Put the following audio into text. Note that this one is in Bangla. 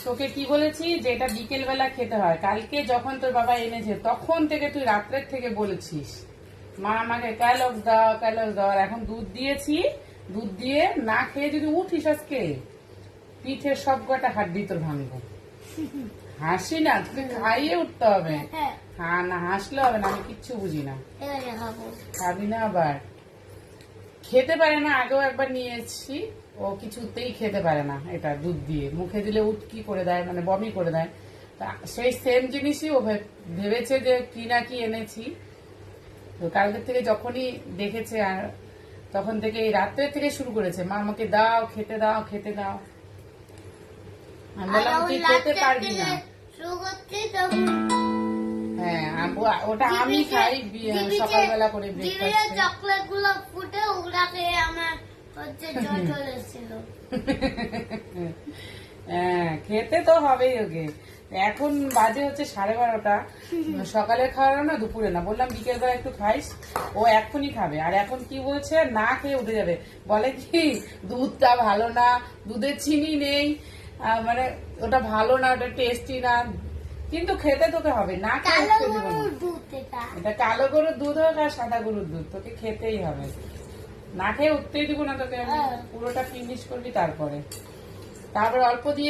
তোকে কি বলেছি যে এটা বিকেল বেলা খেতে হয়। কালকে যখন তোর বাবা এনেছে তখন থেকে তুই রাত্রের থেকে বলেছিস মা আমাকে ক্যালক্স দাও ক্যালক্স দাও, আর এখন দুধ দিয়েছি, দুধ দিয়ে না খেয়ে যদি উঠিস আজকে পিঠের সব কটা হাড্ডি তোর ভাঙবো। হাসি না, তোকে খাইয়ে উঠতে হবে। হ্যাঁ না হাসলে হবে না, আমি কিচ্ছু বুঝি না। খাবি না আবার, খেতে পারে না। আগেও একবার নিয়ে এসেছি, ও কিছুতেই খেতে পারে না। এটা দুধ দিয়ে মুখে দিলে উটকি করে দেয়, মানে বমি করে দেয়। তা সেই সেম জিনিসই ও ভেবেছে যে কি না কি এনেছি। তো কালকের থেকে যখনই দেখেছে আর তখন থেকে এই রাত্রের থেকে শুরু করেছে মা আমাকে দাও খেতে দাও খেতে দাও। আমি বললাম তুই খেতে পারবি না। হ্যাঁ ওটা আমি খাই সকালবেলা করে ব্রেকফাস্ট। চকলেট গুলো ফুটে ওগুলা খেয়ে আমার হচ্ছে জ্বর চলে এসেছিল। হ্যাঁ খেতে তো হবেই ওকে। এখন বাজে হচ্ছে 12:30। সকালে খাওয়ানো না দুপুরে না, বললাম বিকেল বেলা একটু খাইস, ও এখনই খাবে। আর এখন কি বলছে না খেয়ে উঠে যাবে, বলে কি দুধটা ভালো না, দুধে চিনি নেই, মানে ওটা ভালো না, ওটা টেস্টি না। কিন্তু খেতে তোকে হবে, না খেয়ে উঠতে দিব না। এটা কালো গরুর দুধ হোক আর সাদা গরুর দুধ, তোকে খেতেই হবে। না খেয়ে উঠতেই দিব না তোকে। পুরোটা ফিনিশ করবি, তারপরে অল্প দিয়ে